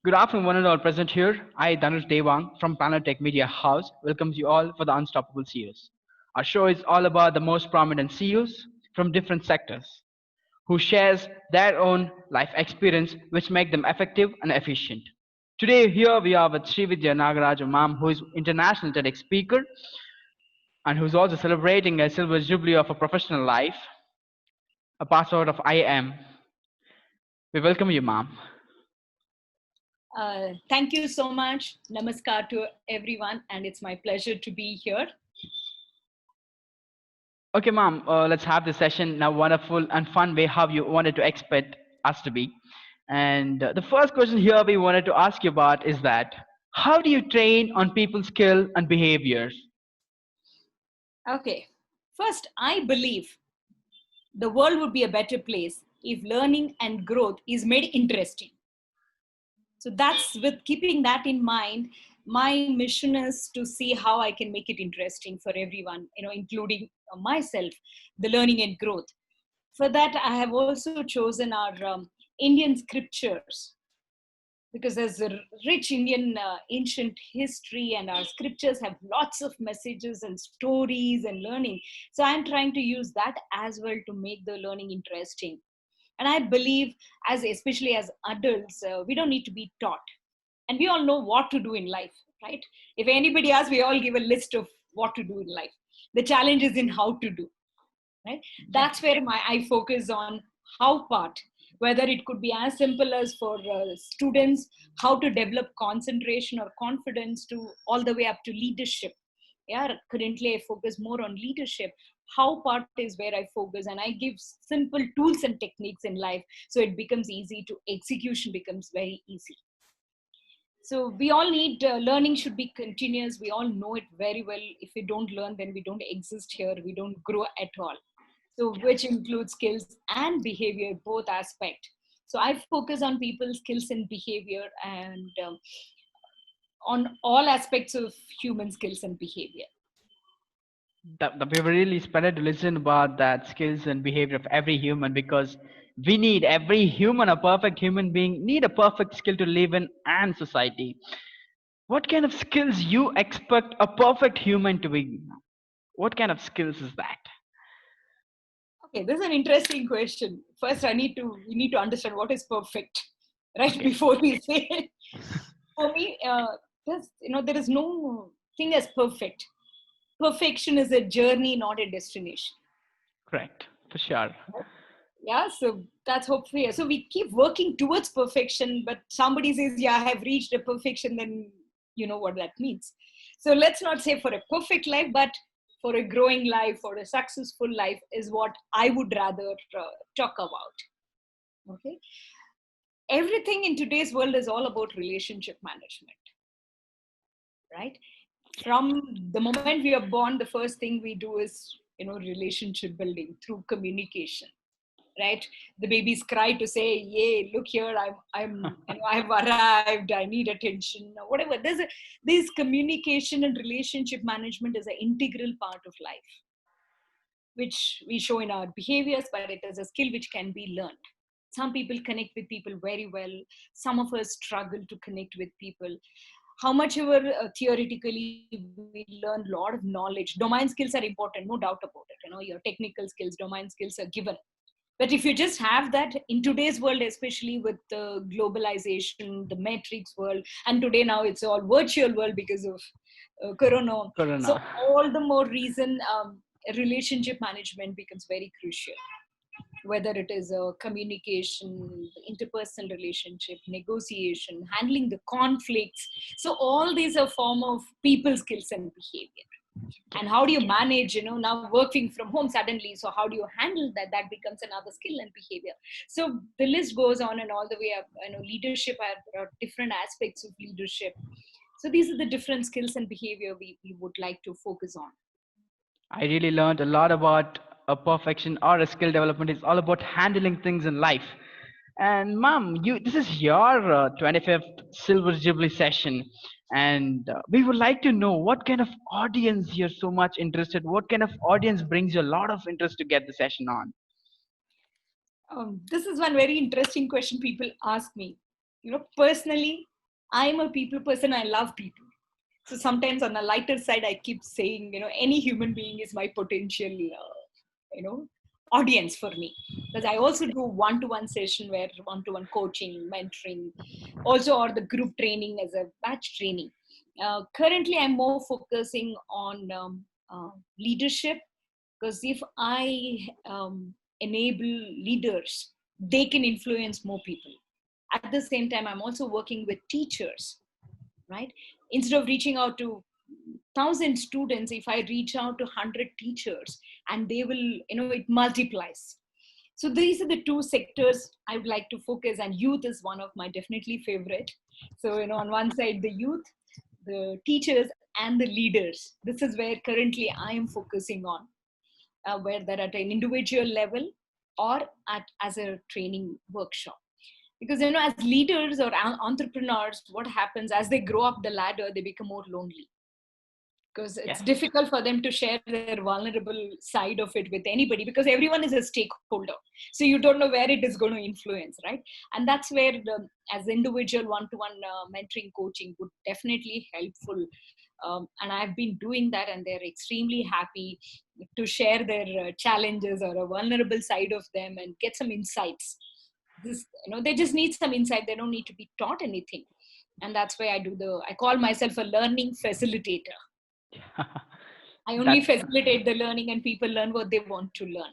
Good afternoon, one and all present here. I, Dhanush Devang from Planet Tech Media House, welcomes you all for the Unstoppable CEOs. Our show is all about the most prominent CEOs from different sectors who shares their own life experience which make them effective and efficient. Today here we are with Srividya Nagaraju ma'am who is international TEDx speaker and who's also celebrating a silver jubilee of a professional life, a password of IM. We welcome you ma'am. Thank you so much. Namaskar to everyone, and it's my pleasure to be here. Okay, ma'am, let's have the session now, wonderful and fun way how you wanted to expect us to be. And the first question here we wanted to ask you about is that how do you train on people's skill and behaviors? Okay, first, I believe the world would be a better place if learning and growth is made interesting. So that's with keeping that in mind. My mission is to see how I can make it interesting for everyone, including myself, the learning and growth. For that, I have also chosen our Indian scriptures because there's a rich Indian ancient history, and our scriptures have lots of messages and stories and learning. So I'm trying to use that as well to make the learning interesting. And I believe, as especially as adults, we don't need to be taught, and we all know what to do in life, right? If anybody asks, we all give a list of what to do in life. The challenge is in how to do, right? Yeah. That's where I focus on how part, whether it could be as simple as for students how to develop concentration or confidence, to all the way up to leadership. Yeah, currently I focus more on leadership. How part is where I focus, and I give simple tools and techniques in life, so it becomes easy to execution, becomes very easy. So we all need learning should be continuous. We all know it very well. If we don't learn, then we don't exist here, we don't grow at all. So which includes skills and behavior, both aspect. So I focus on people's skills and behavior, and on all aspects of human skills and behavior. That we really spent to listen about that skills and behavior of every human because we need every human, a perfect human being, need a perfect skill to live in and society. What kind of skills you expect a perfect human to be? What kind of skills is that? Okay, this is an interesting question. First, we need to understand what is perfect, right? Okay, Before we say it. For me, there is no thing as perfect. Perfection is a journey, not a destination. correct, for sure. Yeah, so that's hopefully. So we keep working towards perfection, but somebody says, "Yeah, I have reached a perfection," then you know what that means. So let's not say for a perfect life, but for a growing life, for a successful life, is what I would rather talk about. Okay, everything in today's world is all about relationship management, right? From the moment we are born, the first thing we do is relationship building through communication, right? The babies cry to say, "Yay, look here, I've arrived, I need attention," or whatever. This communication and relationship management is an integral part of life, which we show in our behaviors, but it is a skill which can be learned. Some people connect with people very well. Some of us struggle to connect with people. How much ever theoretically we learn a lot of knowledge, domain skills are important, no doubt about it. Your technical skills, domain skills are given. But if you just have that in today's world, especially with the globalization, the matrix world, and today now it's all virtual world because of corona. Corona. So all the more reason relationship management becomes very crucial. Whether it is a communication, interpersonal relationship, negotiation, handling the conflicts. So all these are form of people skills and behavior. And how do you manage, now working from home suddenly, so how do you handle that? That becomes another skill and behavior. So the list goes on and all the way up. Leadership are different aspects of leadership. So these are the different skills and behavior we would like to focus on. I really learned a lot about a perfection or a skill development. It's all about handling things in life. And mom, this is your 25th Silver Jubilee session, and we would like to know what kind of audience you're so much interested. What kind of audience brings you a lot of interest to get the session on? This is one very interesting question people ask me. Personally, I'm a people person. I love people. So sometimes on the lighter side, I keep saying, any human being is my potential, you know, audience for me. Because I also do one-to-one session where one-to-one coaching, mentoring, also or the group training as a batch training. Currently, I'm more focusing on leadership, because if I enable leaders, they can influence more people. At the same time, I'm also working with teachers, right? Instead of reaching out to 1,000 students, if I reach out to 100 teachers, and they will, it multiplies. So these are the two sectors I would like to focus, and youth is one of my definitely favorite. So, on one side, the youth, the teachers, and the leaders. This is where currently I am focusing on, where they're at an individual level or as a training workshop. Because, as leaders or entrepreneurs, what happens as they grow up the ladder, they become more lonely, because it's Yes. difficult for them to share their vulnerable side of it with anybody, because everyone is a stakeholder. So you don't know where it is going to influence, right? And that's where as individual one-to-one mentoring coaching would definitely helpful. And I've been doing that, and they're extremely happy to share their challenges or a vulnerable side of them and get some insights. They just need some insight. They don't need to be taught anything. And that's why I call myself a learning facilitator. I only That's facilitate the learning, and people learn what they want to learn.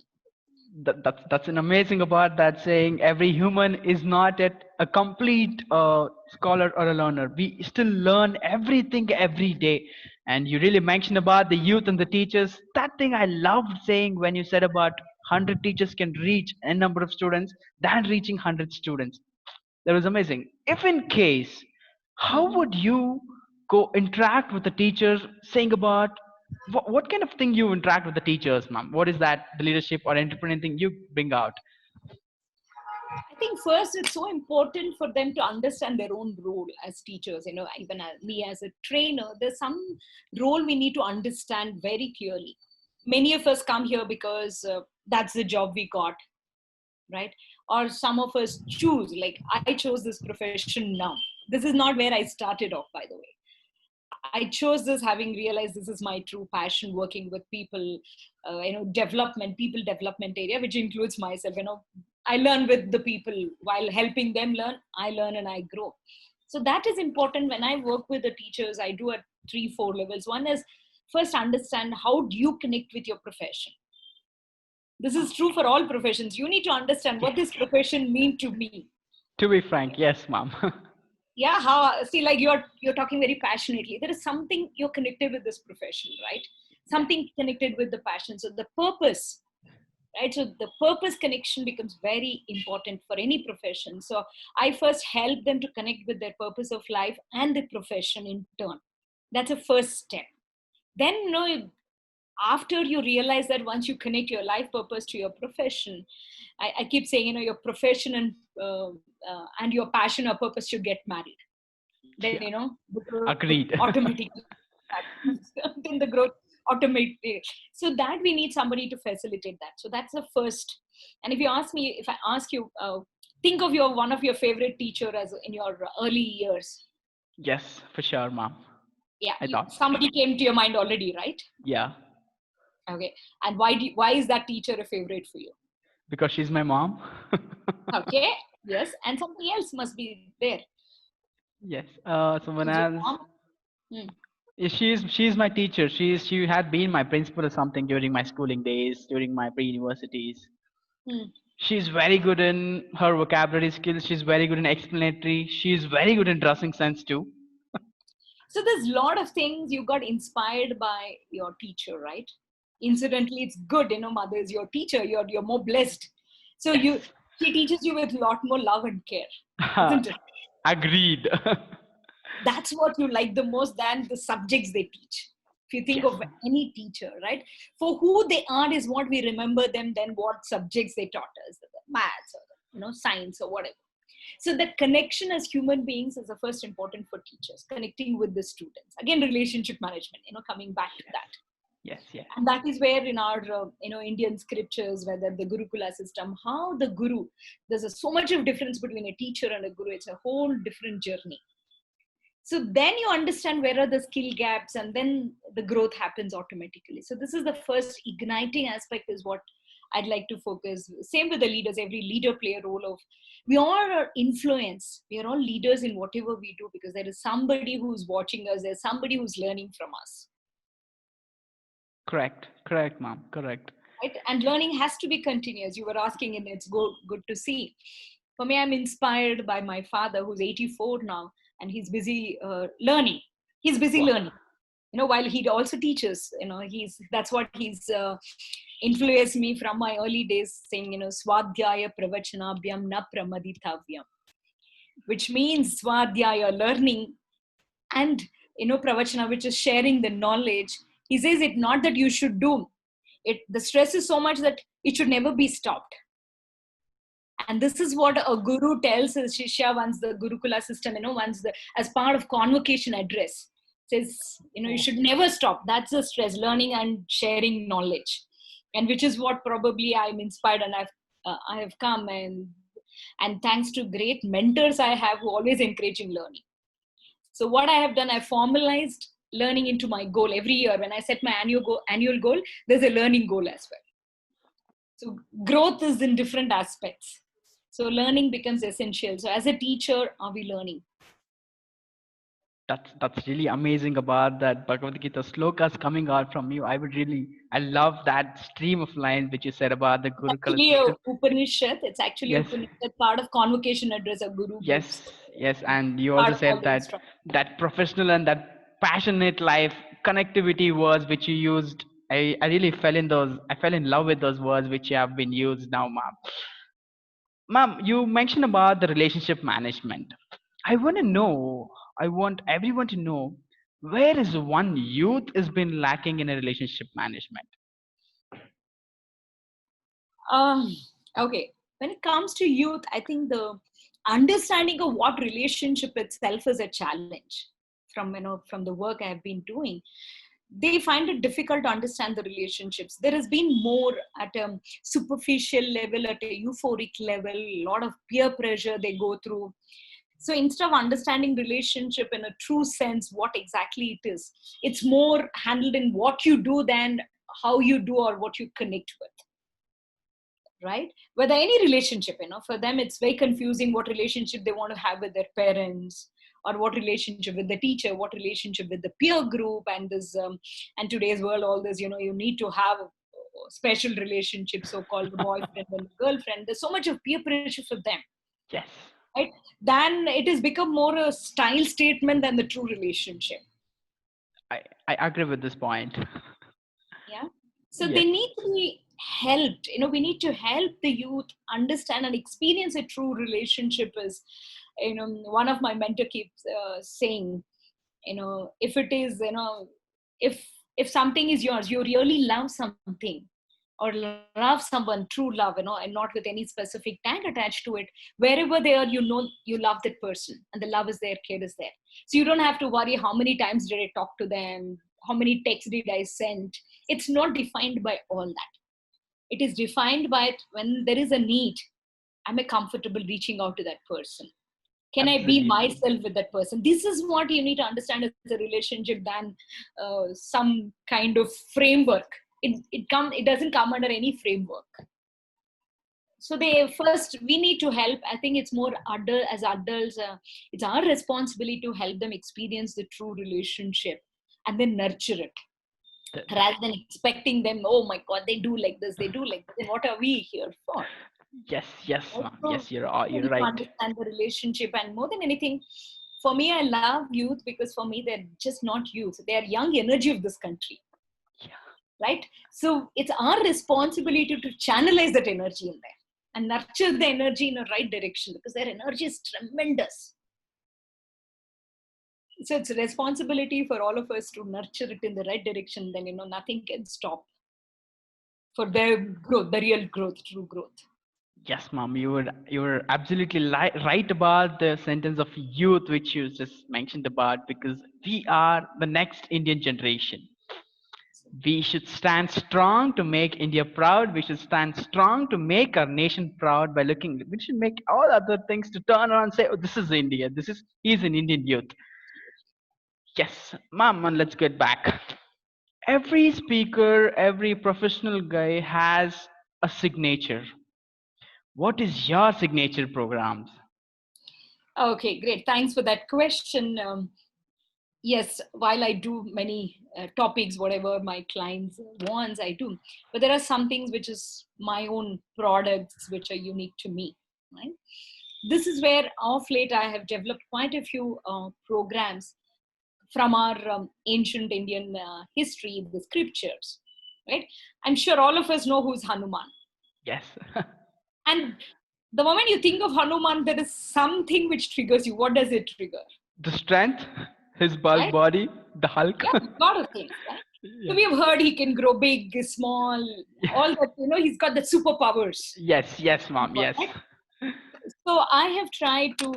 that's an amazing about that saying. Every human is not yet a complete scholar or a learner. We still learn everything every day. And you really mentioned about the youth and the teachers. That thing I loved saying when you said about 100 teachers can reach a number of students than reaching 100 students. That was amazing. If in case, how Mhm. would you go interact with the teachers, saying about what kind of thing you interact with the teachers, ma'am? What is that, the leadership or entrepreneurial thing you bring out? I think first it's so important for them to understand their own role as teachers. Even as me as a trainer, there's some role we need to understand very clearly. Many of us come here because that's the job we got, right? Or some of us choose, like I chose this profession now. This is not where I started off, by the way. I chose this having realized this is my true passion, working with people, people development area, which includes myself. I learn with the people while helping them learn. I learn and I grow. So that is important. When I work with the teachers, I do at 3, 4 levels. One is first understand how do you connect with your profession. This is true for all professions. You need to understand what this profession mean to me. To be frank, yes, ma'am. Yeah, how, see, like you're talking very passionately. There is something you're connected with this profession, right? Yes. Something connected with the passion. So the purpose, right? So the purpose connection becomes very important for any profession. So I first help them to connect with their purpose of life and the profession in turn. That's a first step. Then, after you realize that, once you connect your life purpose to your profession, I keep saying, your profession and your passion or purpose should get married. Then, Yeah. the growth Agreed. automatically then the growth automatically. So that we need somebody to facilitate that. So that's the first. And if I ask you, think of your one of your favorite teacher as in your early years. Yes, for sure, ma'am. Yeah, I thought. somebody came to your mind already, right? Yeah, Okay. And why is that teacher a favorite for you? because she's my mom. Okay. Yes. And something else must be there. Yes. Someone Is your else. mom? Hmm. Yeah, she's my teacher. She had been my principal or something during my schooling days, during my pre-universities. Hmm. She's very good in her vocabulary skills. She's very good in explanatory. She's very good in dressing sense too. So there's a lot of things you got inspired by your teacher, right? Incidentally, it's good, mother is your teacher. You're more blessed. So Yes. she teaches you with a lot more love and care, isn't it? Agreed. That's what you like the most than the subjects they teach. If you think Yes. of any teacher, right? For who they are is what we remember them than what subjects they taught us, maths or science or whatever. So the connection as human beings is the first important for teachers, connecting with the students. Again, relationship management, coming back to that. Yes, yes. And that is where in our Indian scriptures, whether the Gurukula system, how the guru, there's so much of difference between a teacher and a guru. It's a whole different journey. So then you understand where are the skill gaps, and then the growth happens automatically. So this is the first igniting aspect, is what I'd like to focus. Same with the leaders. Every leader play a role of, we all are influence. We are all leaders in whatever we do, because there is somebody who's watching us. There's somebody who's learning from us. Correct, correct, ma'am, correct. Right? And learning has to be continuous. You were asking, and it's good to see. For me, I'm inspired by my father, who's 84 now, and he's busy learning. He's busy Wow. learning. While he also teaches. That's what he's influenced me from my early days, saying, Swadhyaya pravachanabhyam na pramaditavyam, which means Swadhyaya, learning, and pravachana, which is sharing the knowledge. He says it not that you should do it. The stress is so much that it should never be stopped. And this is what a guru tells his shishya once the Gurukula system, as part of convocation address, says, you should never stop. That's the stress, learning and sharing knowledge. And which is what probably I'm inspired, and I have come, and thanks to great mentors I have, who always encouraging learning. So what I have done, I formalized learning into my goal every year. When I set my annual goal, there's a learning goal as well. So growth is in different aspects. So learning becomes essential. So as a teacher, are we learning? That's really amazing about that Bhagavad Gita slokas coming out from you. I love that stream of lines which you said about the Gurukula Actually, system. Upanishad. It's actually Yes, Upanishad, part of convocation address, a guru gives. yes, yes. And you Part also of all said the that instructions. that professional and that passionate life connectivity words which you used. I really fell in those. I fell in love with those words which you have been used now, ma'am. Ma'am, you mentioned about the relationship management. I want to know, I want everyone to know, where is one youth has been lacking in a relationship management? Um, okay. When it comes to youth, I think the understanding of what relationship itself is a challenge. From the work I have been doing, they find it difficult to understand the relationships. There has been more at a superficial level, at a euphoric level, a lot of peer pressure they go through. So instead of understanding relationship in a true sense, what exactly it is, it's more handled in what you do than how you do or what you connect with. Right? Whether any relationship, for them it's very confusing what relationship they want to have with their parents, or what relationship with the teacher, what relationship with the peer group, and this and today's world, all this, you need to have a special relationship, so called the boyfriend and the girlfriend. There's so much of peer pressure for them, Yes, right? Then it has become more a style statement than the true relationship. I agree with this point. Yeah. So Yes, they need to be helped. We need to help the youth understand and experience a true relationship. Is, one of my mentor keeps saying, if it is, if something is yours, you really love something, or love someone, true love, and not with any specific tag attached to it. Wherever they are, you love that person, and the love is there, care is there. So you don't have to worry how many times did I talk to them, how many texts did I send. It's not defined by all that. It is defined by it when there is a need. Am I comfortable reaching out to that person? Can I be absolutely. myself with that person? This is what you need to understand as a relationship than some kind of framework. It doesn't come under any framework. So we need to help. I think it's more as adults, it's our responsibility to help them experience the true relationship, and then nurture it, Th- rather than expecting them, oh my god, they do like this, they do like that, then what are we here for? Yes, yes, ma'am. Also, Yes, we you're need to right. understand the relationship. And more than anything, for me, I love youth, because for me, they're just not youth. They are young energy of this country, Yeah, right? So it's our responsibility to channelize that energy in there and nurture the energy in the right direction, because their energy is tremendous. So it's a responsibility for all of us to nurture it in the right direction. Then, nothing can stop for their growth, the real growth, true growth. yes, ma'am. You were absolutely right about the sentence of youth which you just mentioned about, because we are the next Indian generation. We should stand strong to make India proud. We should stand strong to make our nation proud by looking. We should make all other things to turn around and say, "Oh, this is India. He's an Indian youth." Yes, ma'am. And let's get back. Every speaker, every professional guy has a signature. What is your signature programs? Okay, great. Thanks for that question. Yes, while I do many topics, whatever my clients wants, I do. But there are some things which is my own products which are unique to me. Right? This is where of late I have developed quite a few programs from our ancient Indian history, the scriptures. Right? I'm sure all of us know who's Hanuman. Yes. And the moment you think of Hanuman, there is something which triggers you. What does it trigger? The strength, his bulk Right? body, the Hulk. Yeah, a lot of things, right? So Yeah. we have heard he can grow big, small, all that, he's got the superpowers. Yes, yes, mom, yes. Right? So I have tried to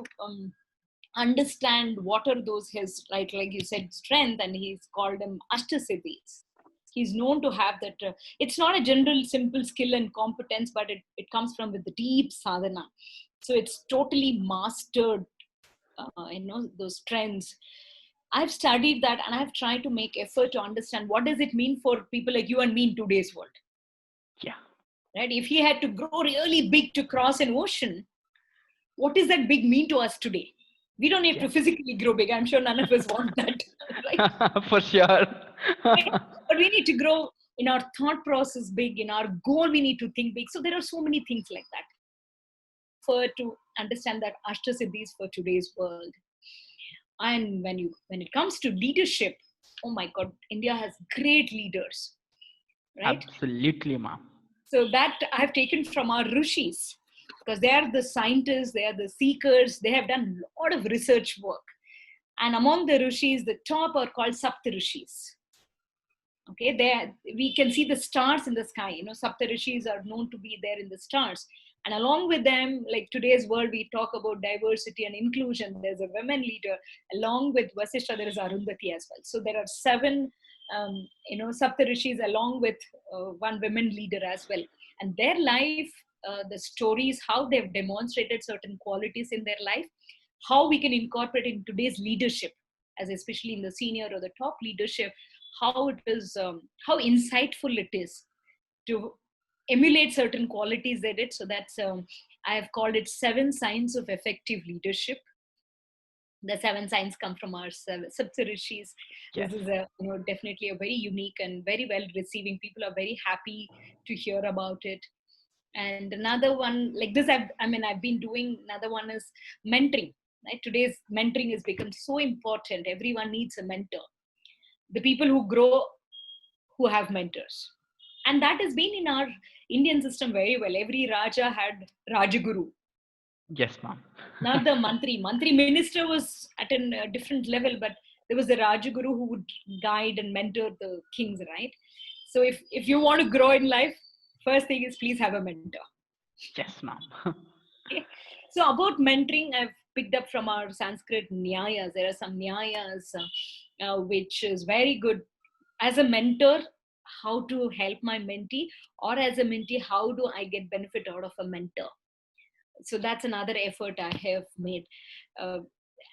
understand what are those his, like you said, strength, and he's called them Ashtasiddhis. He's known to have that. It's not a general simple skill and competence, but it comes from with the deep sadhana. So it's totally mastered, those strengths. I've studied that and I've tried to make effort to understand what does it mean for people like you and me in today's world. Yeah. Right? If he had to grow really big to cross an ocean, what does that big mean to us today? We don't have to Yes. physically grow big. I'm sure none of us want that, right? For sure. But we need to grow in our thought process big, in our goal, we need to think big. So there are so many things like that. For to understand that Ashtasiddhis for today's world. And when it comes to leadership, oh my God, India has great leaders, right? Absolutely, ma'am. So that I've taken from our rishis, because they are the scientists, they are the seekers, they have done a lot of research work. And among the rishis, the top are called Sapta Rishis. Okay, there we can see the stars in the sky. Sapta Rishis are known to be there in the stars. And along with them, like today's world, we talk about diversity and inclusion. There's a women leader. Along with Vasishtha, there is Arundhati as well. So there are seven, Sapta Rishis along with one women leader as well. And their life, the stories, how they've demonstrated certain qualities in their life, how we can incorporate in today's leadership, as especially in the senior or the top leadership, how it is, how insightful it is to emulate certain qualities they did. So that's I have called it 7 signs of effective leadership. The 7 signs come from our Saptarishis. Yes. This is definitely a very unique and very well receiving. People are very happy to hear about it. And another one like this, I've been doing. Another one is mentoring. Right? Today's mentoring has become so important. Everyone needs a mentor. The people who grow, who have mentors, and that has been in our Indian system very well. Every Raja had Rajaguru, Yes, ma'am. not the Mantri minister was at a different level, but there was the Rajaguru who would guide and mentor the kings, right? So if you want to grow in life, first thing is please have a mentor. Yes, ma'am. Okay? So about mentoring, I've picked up from our Sanskrit Nyayas. There are some Nyayas which is very good. As a mentor, how to help my mentee, or as a mentee, how do I get benefit out of a mentor? So that's another effort I have made. Uh,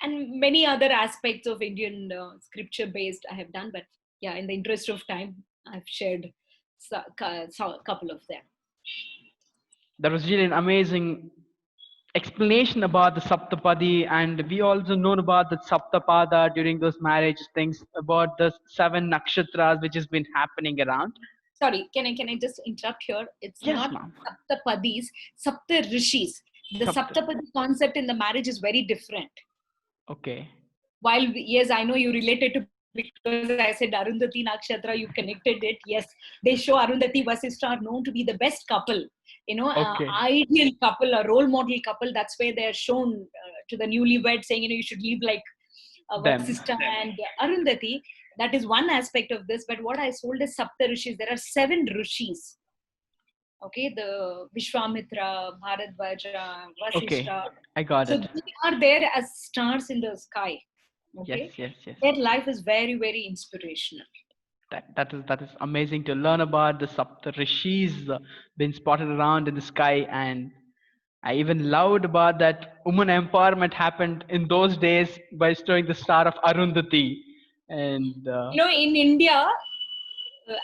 and many other aspects of Indian scripture based I have done. But yeah, in the interest of time, I've shared a couple of them. That was really an amazing explanation about the Saptapadi, and we also know about the Saptapada during those marriage things, about the 7 nakshatras which has been happening around. Sorry, can I just interrupt here? It's Yes, not ma'am. Saptapadis, Sapta Rishis. The Sapta. Saptapadi concept in the marriage is very different. Okay. While yes, I know you related to, because I said Arundhati Nakshatra, you connected it. Yes, they show Arundhati Vasishtha are known to be the best couple, Okay. ideal couple, a role model couple. That's where they're shown to the newlywed saying, you should live like Them. Vasishtha and Arundhati. That is one aspect of this. But what I sold is Sapta Rishis. There are 7 Rishis. Okay, the Vishwamitra, Bharadvaja, Okay. Vasishtha. I got So it. they are there as stars in the sky. Yes, Okay, yes, yes. their life is very, very inspirational. That is amazing to learn about the Saptarishis being spotted around in the sky, and I even loved about that woman empowerment happened in those days by showing the star of Arundhati. And In India,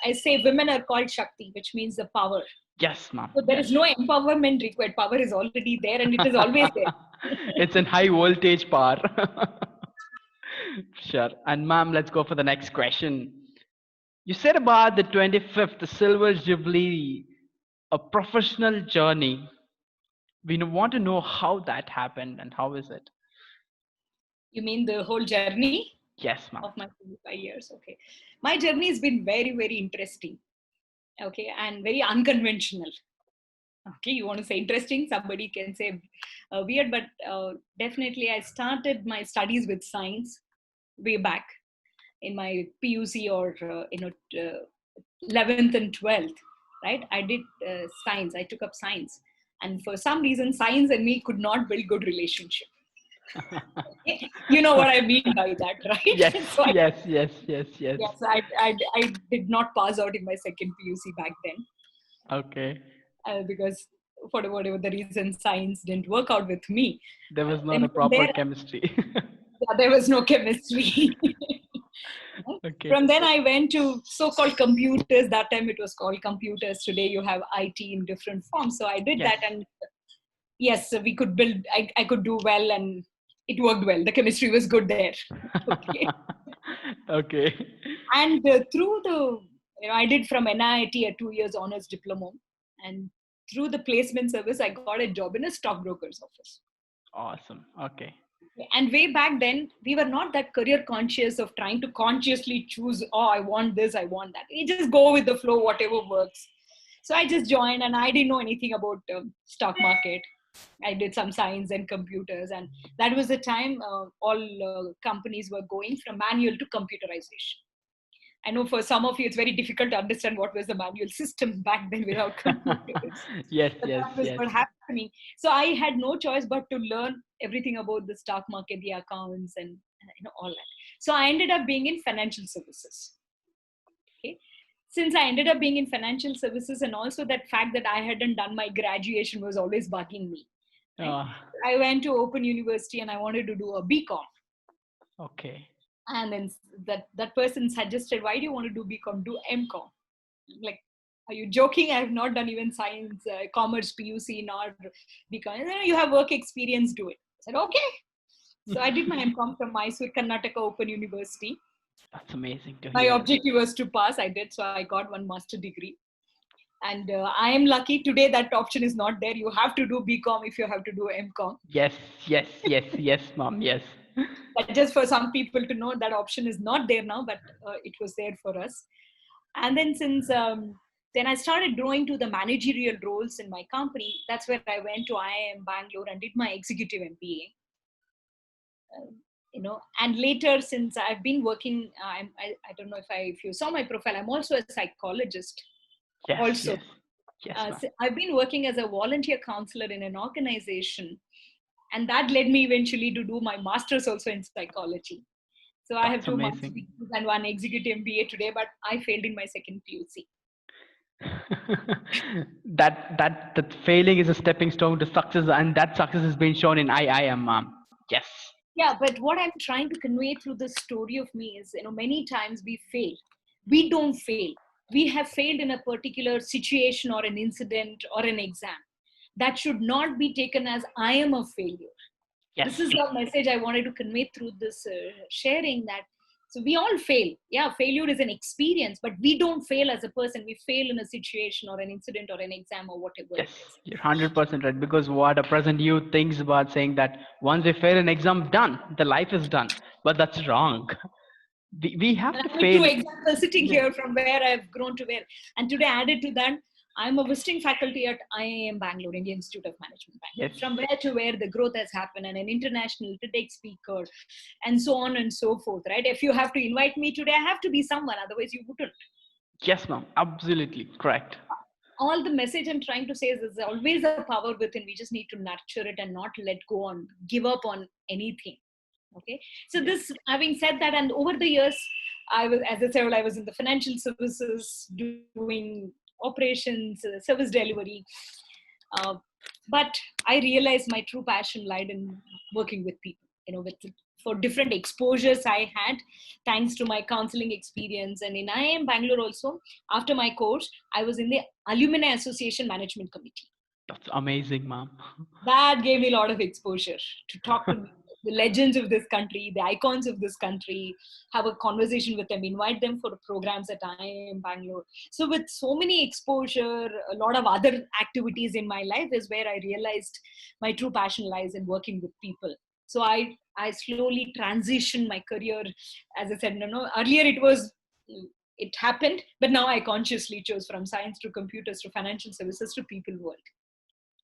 I say women are called Shakti, which means the power. yes, ma'am. So there Yes. is no empowerment required. Power is already there and it is always there. It's in high voltage power. Sure. And ma'am, let's go for the next question. You said about the 25th Silver Jubilee, a professional journey. We want to know how that happened and how is it? You mean the whole journey Yes, ma'am. of my 25 years? Okay. My journey has been very, very interesting. Okay. And very unconventional. Okay. You want to say interesting? Somebody can say weird, but definitely I started my studies with science way back in my PUC or, 11th and 12th, right? I did science. I took up science. And for some reason, science and me could not build good relationship. You know what I mean by that, Yes, right? So yes, yes, yes, yes. yes, I did not pass out in my second PUC back then Okay. because for whatever the reason, science didn't work out with me. There was not Then a from proper there, chemistry. yeah, there was no chemistry. Okay. From then I went to so-called computers. That time it was called computers. Today you have IT in different forms. So I did Yes. that, and yes, we could build. I could do well, and it worked well. The chemistry was good there. Okay. Okay. And through the, I did from NIT a 2 years honors diploma, and through the placement service, I got a job in a stockbroker's office. Awesome. Okay. And way back then, we were not that career conscious of trying to consciously choose, oh, I want this, I want that. You just go with the flow, whatever works. So I just joined, and I didn't know anything about stock market. I did some science and computers, and that was the time all companies were going from manual to computerization. I know for some of you, it's very difficult to understand what was the manual system back then without computers. Yes, But yes, that was yes. what happening. So I had no choice but to learn everything about the stock market, the accounts, and all that. So I ended up being in financial services. Okay. Since I ended up being in financial services, and also that fact that I hadn't done my graduation was always bugging me. Right? Uh, I went to Open University and I wanted to do a BCom. okay. And then that person suggested, why do you want to do BCom? Do MCom. Like, are you joking? I have not done even science, commerce, PUC, nor BCom. You have work experience, do it. I said, okay. So I did my MCom from Mysore, Karnataka Open University. That's amazing to My hear. objective was to pass. I did. So I got one master degree. And I am lucky today that option is not there. You have to do BCom if you have to do MCom. Yes, yes, yes, yes, mom. Yes. But just for some people to know that option is not there now, but it was there for us. And then since then I started growing to the managerial roles in my company. That's where I went to IIM Bangalore and did my executive MBA. And later, since I've been working, I don't know if you saw my profile, I'm also a psychologist. Yes, Also, yes, yes, ma'am. so I've been working as a volunteer counselor in an organization, and that led me eventually to do my master's also in psychology. So I have That's two master's amazing. degrees and one executive MBA today, but I failed in my second PUC. That failing is a stepping stone to success, and that success has been shown in IIM, ma'am. Yes. Yeah, but what I'm trying to convey through the story of me is, many times we fail. We don't fail. We have failed in a particular situation or an incident or an exam. That should not be taken as I am a failure. Yes. This is the message I wanted to convey through this sharing, that so we all fail. Yeah, failure is an experience, but we don't fail as a person. We fail in a situation or an incident or an exam or whatever Yes, it is. you're 100% right. Because what a present youth thinks about saying that once they fail an exam, done, the life is done. But that's wrong. We have And to I have two fail. examples sitting Yes, here from where I've grown to where. And today, added to that, I'm a visiting faculty at IIM Bangalore, Indian Institute of Management yes, Bangalore. From where to where the growth has happened, and an international TEDx speaker, and so on and so forth, right? If you have to invite me today, I have to be someone, otherwise you wouldn't. yes, ma'am. Absolutely correct. All the message I'm trying to say is there's always a power within. We just need to nurture it and not let go on, give up on anything. Okay. So Yes, this, having said that, and over the years, I was, as I said, I was in the financial services doing operations, service delivery. Uh, but I realized my true passion lied in working with people, with for different exposures I had, thanks to my counseling experience. And in IIM Bangalore also, after my course, I was in the Alumni Association Management Committee. That's amazing, ma'am. That gave me a lot of exposure to talk to the legends of this country, the icons of this country, have a conversation with them, invite them for programs at IIM Bangalore. So with so many exposure, a lot of other activities in my life is where I realized my true passion lies in working with people. So I slowly transitioned my career. As I said, earlier it happened, but now I consciously chose from science to computers to financial services to people world.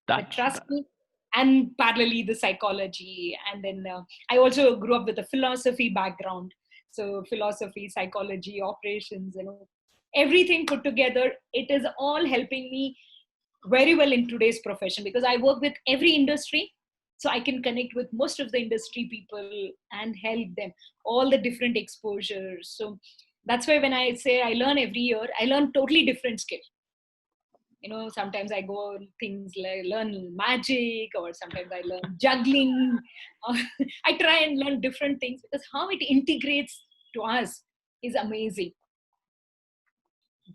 But That's trust me, and parallelly the psychology. And then I also grew up with a philosophy background. So philosophy, psychology, operations, everything put together, it is all helping me very well in today's profession, because I work with every industry. So I can connect with most of the industry people and help them, all the different exposures. So that's why when I say I learn every year, I learn totally different skill. Sometimes I go on things like learn magic, or sometimes I learn juggling. I try and learn different things, because how it integrates to us is amazing.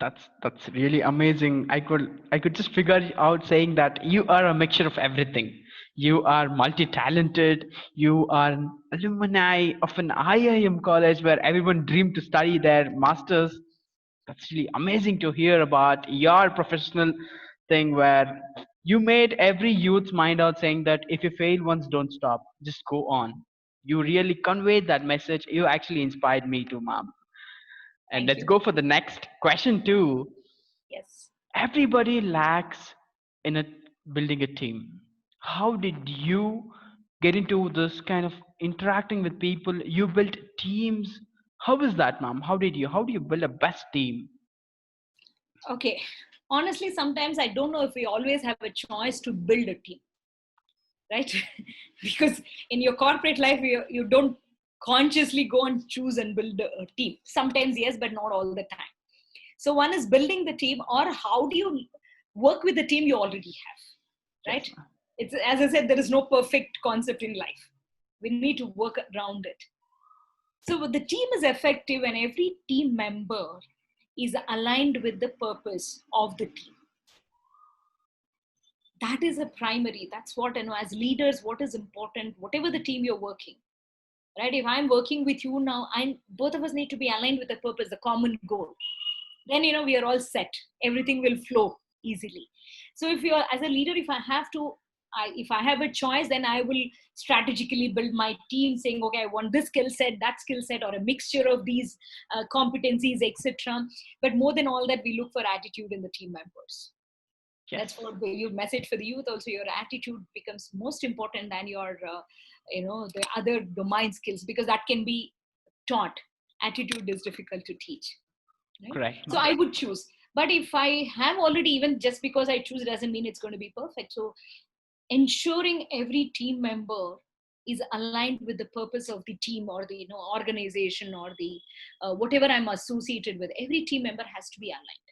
that's really amazing. I could just figure out saying that you are a mixture of everything. You are multi-talented. You are an alumni of an IIM college where everyone dreamed to study their masters. That's really amazing to hear about your professional thing where you made every youth's mind out saying that if you fail once, don't stop, just go on. You really conveyed that message. You actually inspired me to, ma'am. And Thank let's you. go for the next question too. Yes. Everybody lacks in a building a team. How did you get into this kind of interacting with people? You built teams. How is that, ma'am? How do you build a best team? Okay. Honestly, sometimes I don't know if we always have a choice to build a team, right? Because in your corporate life, you don't consciously go and choose and build a team. Sometimes, yes, but not all the time. So one is building the team, or how do you work with the team you already have, Yes, right? ma'am. It's, as I said, there is no perfect concept in life. We need to work around it. So the team is effective when every team member is aligned with the purpose of the team. That is a primary. That's what, as leaders, what is important, whatever the team you're working, right? If I'm working with you now, I both of us need to be aligned with the purpose, the common goal. Then we are all set. Everything will flow easily. So if you're, as a leader, if I have to, if I have a choice, then I will strategically build my team, saying, okay, I want this skill set, that skill set, or a mixture of these competencies, etc. But more than all that, we look for attitude in the team members. That's Yes. for the you message for the youth. Also, your attitude becomes most important than your the other domain skills, because that can be taught. Attitude is difficult to teach, right? Correct, So ma'am. I would choose. But if I have already, even just because I choose doesn't mean it's going to be perfect. So ensuring every team member is aligned with the purpose of the team, or the organization, or the whatever I'm associated with. Every team member has to be aligned.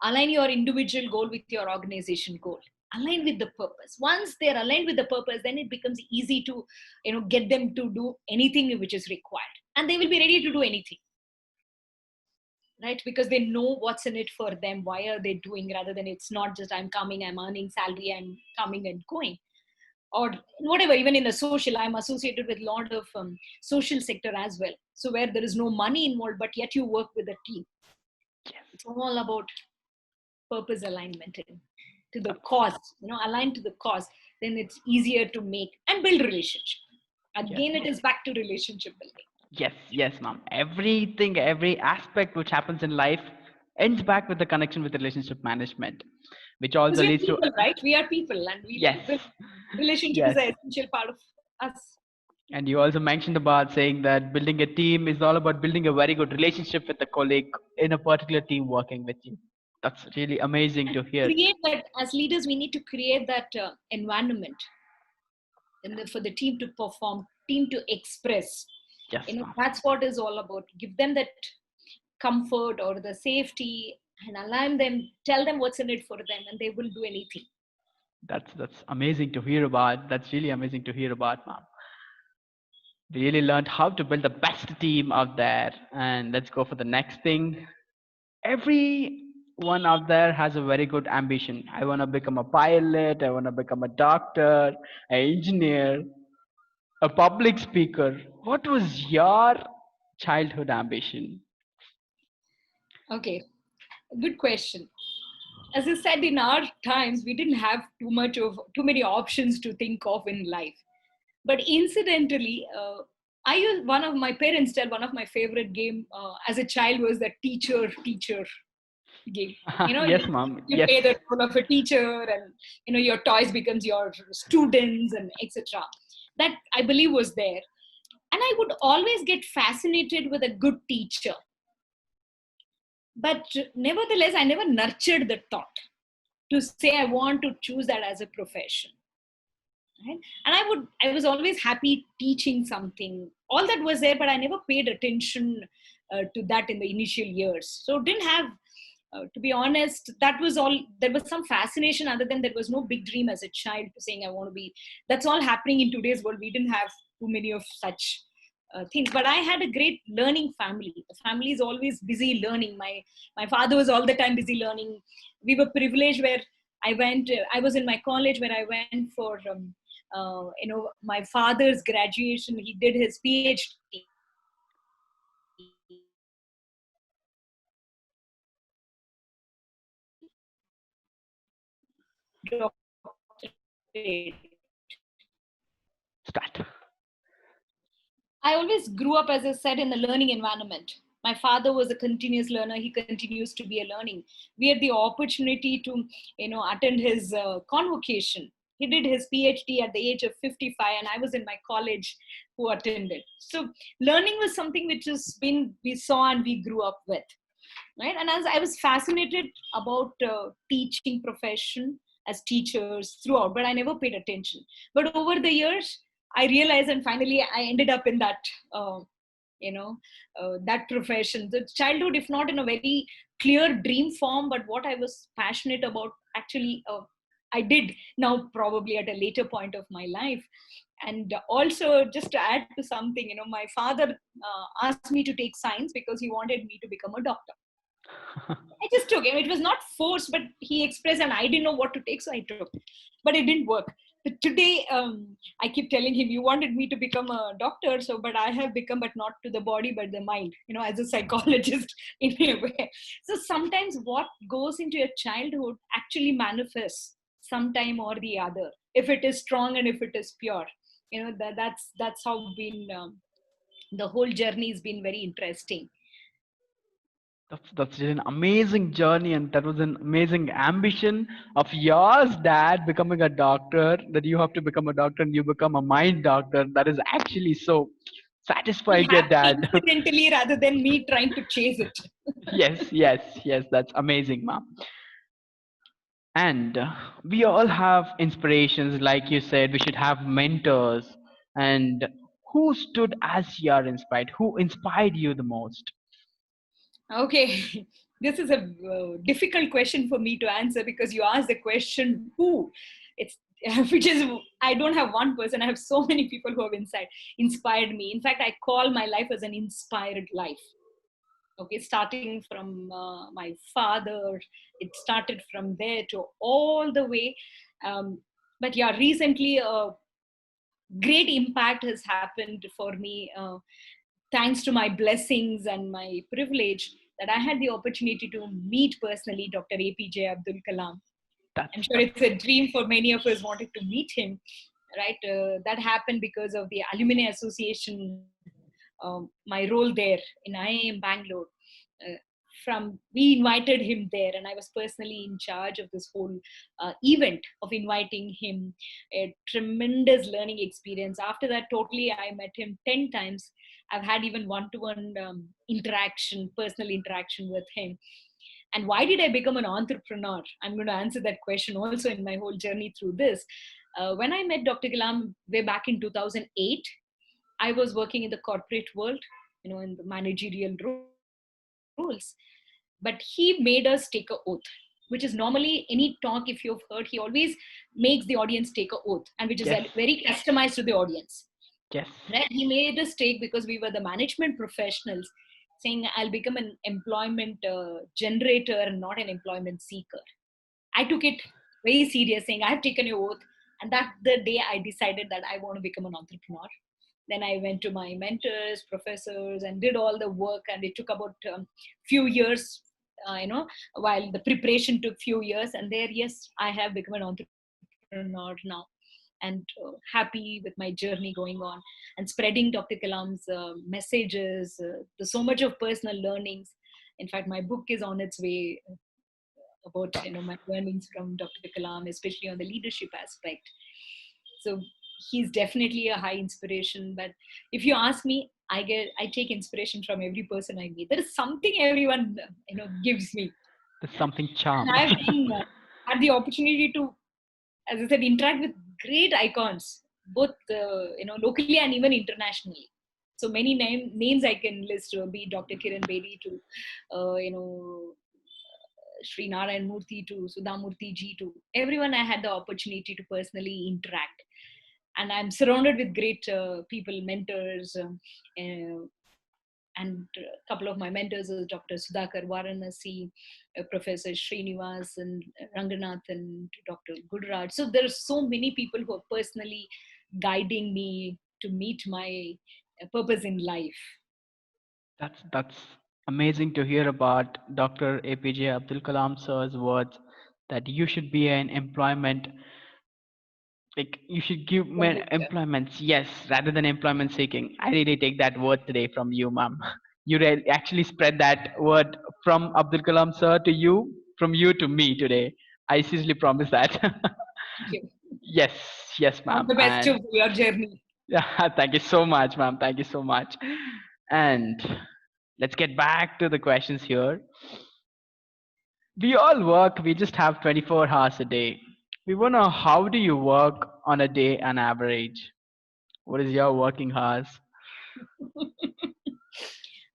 Align your individual goal with your organization goal. Align with the purpose. Once they're aligned with the purpose, then it becomes easy to get them to do anything which is required, and they will be ready to do anything, right? Because they know what's in it for them. Why are they doing, rather than it's not just I'm coming, I'm earning salary, I'm coming and going, or whatever. Even in the social, I'm associated with a lot of social sector as well, so where there is no money involved, but yet you work with a team. Yes. It's all about purpose alignment and to the That's cause, aligned to the cause. Then it's easier to make and build relationship. yes, Again, it ma'am. is back to relationship building. Yes, yes, ma'am. Everything, every aspect which happens in life ends back with the connection with relationship management, which Because also we are leads to people, right? We are people, and we yes, build relationship is yes. an essential part of us. And you also mentioned about saying that building a team is all about building a very good relationship with a colleague in a particular team working with you. That's really amazing And to hear. create that, as leaders, we need to create that environment, and for the team to perform, team to express. Yes, ma'am. That's what is all about. Give them that comfort or the safety, and allow them, tell them what's in it for them, and they will do anything. That's amazing to hear about. That's really amazing to hear about, ma'am. We really learned how to build the best team out there. And let's go for the next thing. Everyone out there has a very good ambition. I want to become a pilot. I want to become a doctor, an engineer, a public speaker. What was your childhood ambition? Okay, good question. As I said, in our times, we didn't have too many options to think of in life. But incidentally, I used one of my parents tell one of my favorite game as a child was the teacher game. You, Yes, ma'am. you Yes. play the role of a teacher, and your toys becomes your students and etc. That I believe was there, and I would always get fascinated with a good teacher. But nevertheless, I never nurtured the thought to say I want to choose that as a profession. Right? And I was always happy teaching something. All that was there, but I never paid attention to that in the initial years. So didn't have, to be honest, that was all. There was some fascination, other than there was no big dream as a child to saying I want to be. That's all happening in today's world. We didn't have too many of such things. But I had a great learning family. The family is always busy learning. My father was all the time busy learning. We were privileged where I went. I was in my college where I went for my father's graduation. He did his PhD. Start. I always grew up, as I said, in the learning environment. My father was a continuous learner. He continues to be a learning. We had the opportunity to, attend his convocation. He did his PhD at the age of 55, and I was in my college who attended. So learning was something which has been, we saw and we grew up with. Right? And as I was fascinated about teaching profession as teachers throughout, but I never paid attention. But over the years, I realized, and finally I ended up in that uh, that profession. The childhood, if not in a very clear dream form, but what I was passionate about actually I did now probably at a later point of my life. And also, just to add to something, my father asked me to take science because he wanted me to become a doctor. I just took him. It was not forced, but he expressed, and I didn't know what to take, so I took. But it didn't work. But today, I keep telling him, "You wanted me to become a doctor, so but I have become, but not to the body, but the mind. As a psychologist in a way." So sometimes what goes into your childhood actually manifests sometime or the other. If it is strong and if it is pure, that's how been the whole journey has been very interesting. That's an amazing journey, and that was an amazing ambition of yours, Dad, becoming a doctor. That you have to become a doctor, and you become a mind doctor. That is actually so It satisfying, happened Dad. incidentally rather than me trying to chase it. Yes, yes, yes. That's amazing, ma'am. And we all have inspirations, like you said. We should have mentors. And who stood as your inspired? Who inspired you the most? Okay, this is a difficult question for me to answer because you asked the question who. It's which is I don't have one person. I have so many people who have inspired me. In fact, I call my life as an inspired life. Okay, starting from my father, it started from there to all the way. Um, but yeah, recently great impact has happened for me thanks to my blessings and my privilege that I had the opportunity to meet personally Dr. APJ Abdul Kalam. I'm sure That's it's a dream for many of us wanted to meet him, right? That happened because of the Alumni Association, my role there in IIM Bangalore. Uh, we invited him there, and I was personally in charge of this whole event of inviting him. A tremendous learning experience. After that, totally, I met him 10 times. I've had even one-to-one interaction, personal interaction with him. And why did I become an entrepreneur? I'm going to answer that question also in my whole journey through this. When I met Dr. Kalam way back in 2008, I was working in the corporate world, in the managerial roles, but he made us take a oath, which is normally any talk, if you've heard, he always makes the audience take a oath, and which is Yes. very customized to the audience. Yes. Right? He made us take, because we were the management professionals, saying, I'll become an employment generator and not an employment seeker. I took it very serious, saying, I've taken your oath. And that the day I decided that I want to become an entrepreneur. Then I went to my mentors, professors, and did all the work. And it took about few years, while the preparation took few years. And there, yes, I have become an entrepreneur now, and happy with my journey going on, and spreading Dr. Kalam's messages. There's so much of personal learnings. In fact, my book is on its way, about my learnings from Dr. Kalam, especially on the leadership aspect. So he's definitely a high inspiration. But if you ask me, I take inspiration from every person I meet. There is something everyone gives me. There's something And charm. I've been had the opportunity to, as I said, interact with great icons, both locally and even internationally. So many names I can list, be Dr. Kiran Bedi to Sri Narayan Murthy to Sudhamurthy ji to everyone I had the opportunity to personally interact. And I'm surrounded with great people, mentors, and a couple of my mentors is Dr. Sudhakar Varanasi, Professor Srinivas, and Ranganath, and Dr. Gurraj. So there are so many people who are personally guiding me to meet my purpose in life. That's amazing to hear about Dr. APJ Abdul Kalam sir's words that you should be an employment, like you should give men Generator. employments, yes, rather than employment seeking. I really take that word today from you, ma'am. You actually spread that word from Abdul Kalam sir to you, from you to me today. I seriously promise that. Thank you. Yes, yes, All ma'am. the best And to your journey. yeah, thank you so much, ma'am. Thank you so much. And let's get back to the questions here. We all work, we just have 24 hours a day. We want to know, how do you work on a day on average? What is your working hours?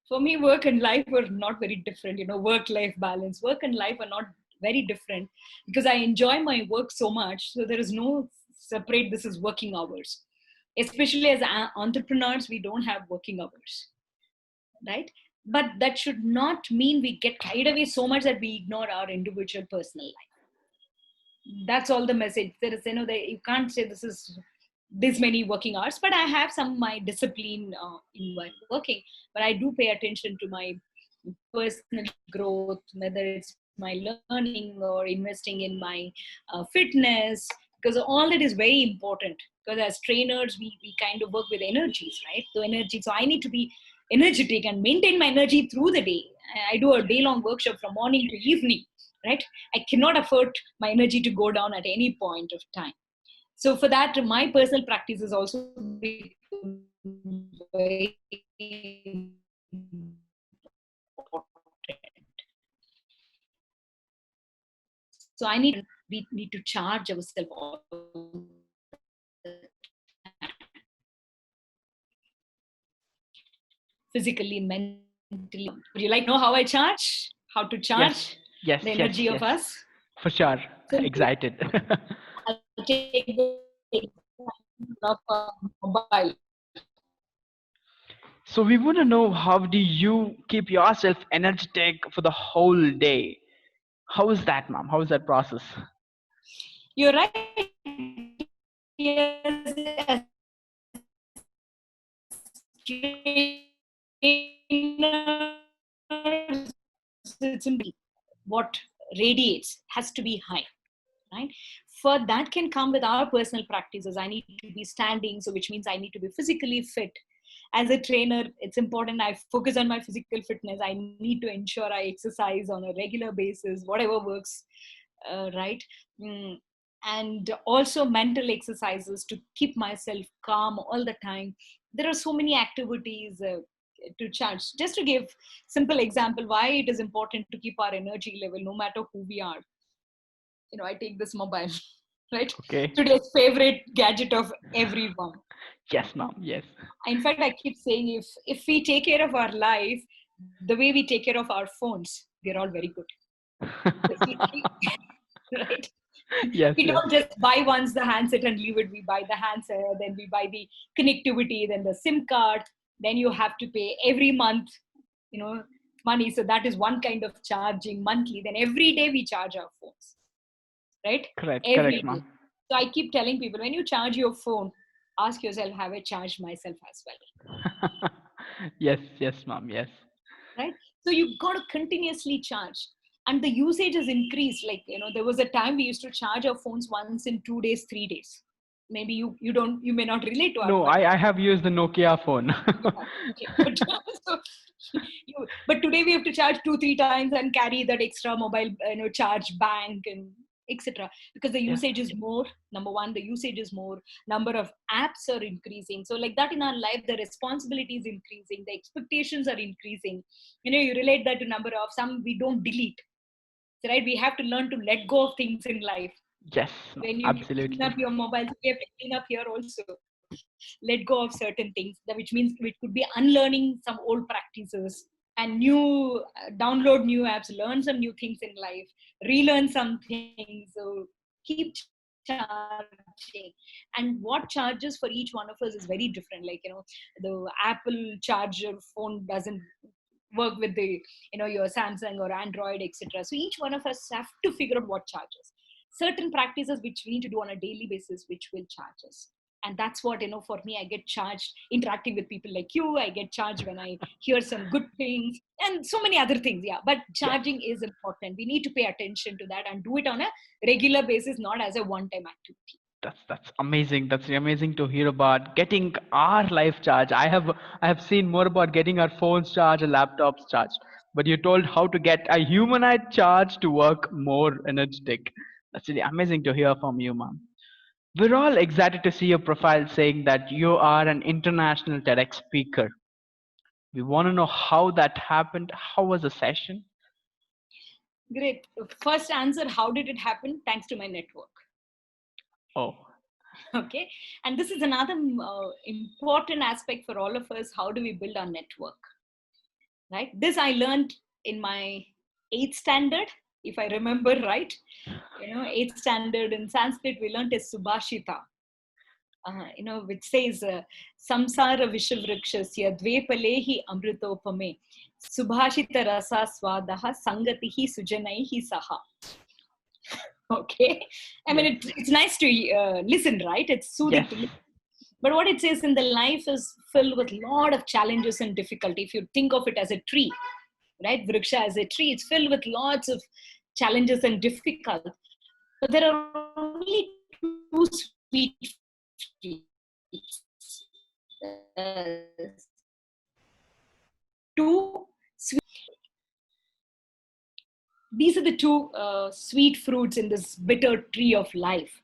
For me, work and life were not very different. Work life balance, work and life are not very different, because I enjoy my work so much. So there is no separate, this is working hours. Especially as entrepreneurs, we don't have working hours, right? But that should not mean we get carried away so much that we ignore our individual personal life. That's all the message. There is, you can't say this is this many working hours, but I have some my discipline in my working. But I do pay attention to my personal growth, whether it's my learning or investing in my fitness, because all that is very important. Because as trainers, we kind of work with energies, right? So energy. So I need to be energetic and maintain my energy through the day. I do a day long workshop from morning to evening, right? I cannot afford my energy to go down at any point of time. So for that, my personal practice has also become very so I need we need to charge ourselves all physically, mentally. Would you like to know how I charge? How to Yes, charge yes, the yes, energy of yes. us? For sure. Simply, Excited. I'll take the example of a mobile. So we want to know, how do you keep yourself energetic for the whole day? How is that, ma'am? How is that process? You're right. Yes, as trainers, it's what radiates has to be high, right? For that can come with our personal practices. I need to be standing, so which means I need to be physically fit. As a trainer, it's important I focus on my physical fitness. I need to ensure I exercise on a regular basis, whatever works, right? Mm, and also mental exercises to keep myself calm all the time. There are so many activities to charge. Just to give simple example why it is important to keep our energy level no matter who we are. I take this mobile, right? Okay. Today's favorite gadget of everyone. Yes, ma'am. Yes. In fact, I keep saying if we take care of our life the way we take care of our phones, they're all very good. Because right? Yes, We yes. don't just buy once the handset and leave it. We buy the handset, then we buy the connectivity, then the SIM card, then you have to pay every month, you know, money. So that is one kind of charging monthly. Then every day we charge our phones, right? Correct, Every correct, day. ma'am. So I keep telling people, when you charge your phone, ask yourself, have I charged myself as well? Yes, yes, ma'am. Yes. Right? So you've got to continuously charge. And the usage has increased. Like, there was a time we used to charge our phones once in 2 days, 3 days. Maybe you may not relate to our, No, but I have used the Nokia phone. yeah, okay. But so but today we have to charge 2 3 times and carry that extra mobile charge bank and etc, because the Yeah. usage is more. Number one, the usage is more, number of apps are increasing. So like that, in our life the responsibility is increasing, the expectations are increasing. You relate that to number of, some we don't delete. So, right, we have to learn to let go of things in life. Yes, ma'am. When you clean up Absolutely. your mobile, you have to clean up here also. Let go of certain things, which means it could be unlearning some old practices and download new apps, learn some new things in life, relearn some things. So keep charging. And what charges for each one of us is very different. Like, the Apple charger phone doesn't work with the your Samsung or Android, etc. So each one of us have to figure out what charges. Certain practices which we need to do on a daily basis which will charge us. And that's what, for me, I get charged interacting with people like you. I get charged when I hear some good things and so many other things. Yeah, but Yes. charging is important. We need to pay attention to that and do it on a regular basis, not as a one time activity. That's amazing. That's amazing to hear about getting our life charged. I have seen more about getting our phones charged, or laptops charged. But you told how to get a humanoid charge to work more energetic. That's really amazing to hear from you, ma'am. We're all excited to see your profile saying that you are an international TEDx speaker. We want to know how that happened. How was the session? Great. First answer, how did it happen? Thanks to my network. Oh, Okay. And this is another important aspect for all of us. How do we build our network? Right. This I learned in my 8th standard, if I remember right. 8th standard in Sanskrit, we learned is Subhashita. Which says, Samsara Vishavrakshasya Dvepalehi Amritopame Subhashita Rasa Swadaha Sangatihi Sujanaihi Saha. Okay. I mean, yes. it's nice to listen, right? It's soothing Yes. to listen. But what it says in the life is filled with a lot of challenges and difficulty. If you think of it as a tree, right? Vriksha as a tree, it's filled with lots of challenges and difficult. But there are only two sweet two sweet. These are the two sweet fruits in this bitter tree of life.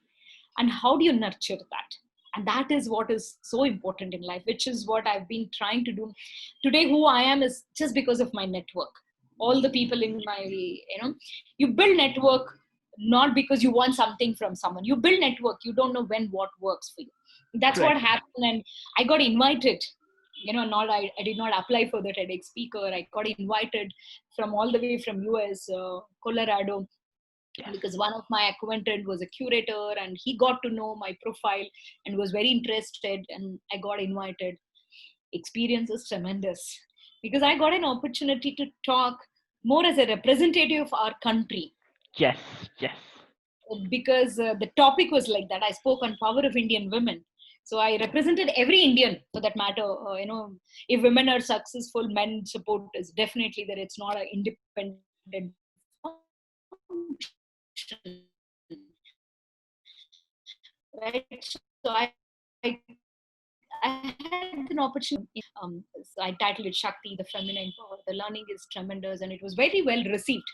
And how do you nurture that? And that is what is so important in life, which is what I've been trying to do. Today, who I am is just because of my network. All the people in my, you build network not because you want something from someone. You build network, you don't know when what works for you. That's what Correct. happened. And I got invited, I did not apply for the TEDx speaker. I got invited from all the way from US, Colorado, Yes. because one of my acquaintance was a curator and he got to know my profile and was very interested, and I got invited. Experience is tremendous because I got an opportunity to talk more as a representative of our country, Yes. Yes. because the topic was like that. I spoke on power of Indian women. So I represented every Indian for that matter. If women are successful, men support is definitely there. It's not an independent right. So I had an opportunity. So I titled it Shakti, the feminine power. The learning is tremendous, and it was very well received.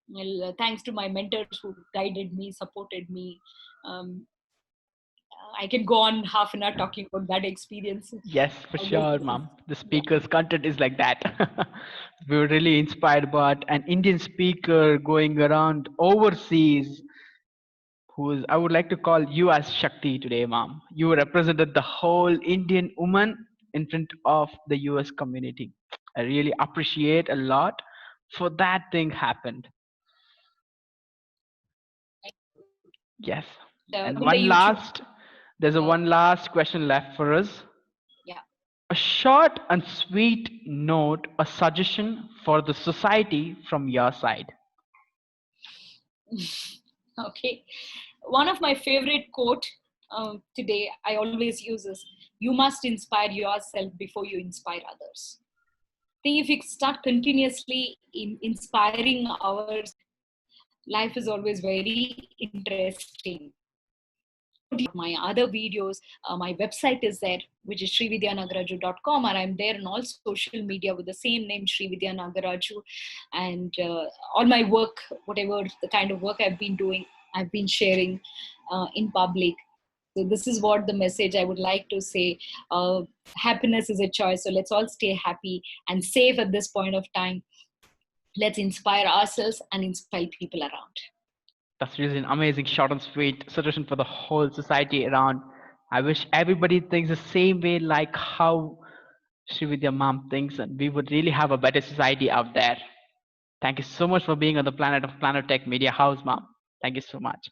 Well, thanks to my mentors who guided me, supported me. Um, I can go on half an hour talking about that experience. Yes, for How this sure, is, ma'am. The yeah. speaker's content is like that. We were really inspired about an Indian speaker going around overseas, who is, I would like to call you as Shakti today, ma'am. You represented the whole Indian woman in front of the US community. I really appreciate a lot for that thing happened. Yes. And On the one YouTube. last, there's a one last question left for us. Yeah. A short and sweet note, a suggestion for the society from your side. Okay. One of my favorite quote today I always use is, "You must inspire yourself before you inspire others." I think if we start continuously inspiring ours, life is always very interesting. My other videos, my website is there, which is srividya.nagaraju.com, and I'm there on all social media with the same name, Srividya Nagaraju. And all my work, whatever the kind of work I've been doing, I've been sharing in public. So this is what the message I would like to say. Happiness is a choice. So let's all stay happy and safe at this point of time. Let's inspire ourselves and inspire people around. That's really an amazing, short and sweet suggestion for the whole society around. I wish everybody thinks the same way like how Srividya mom thinks, and we would really have a better society out there. Thank you so much for being on the planet of Planet Tech Media House, mom. Thank you so much.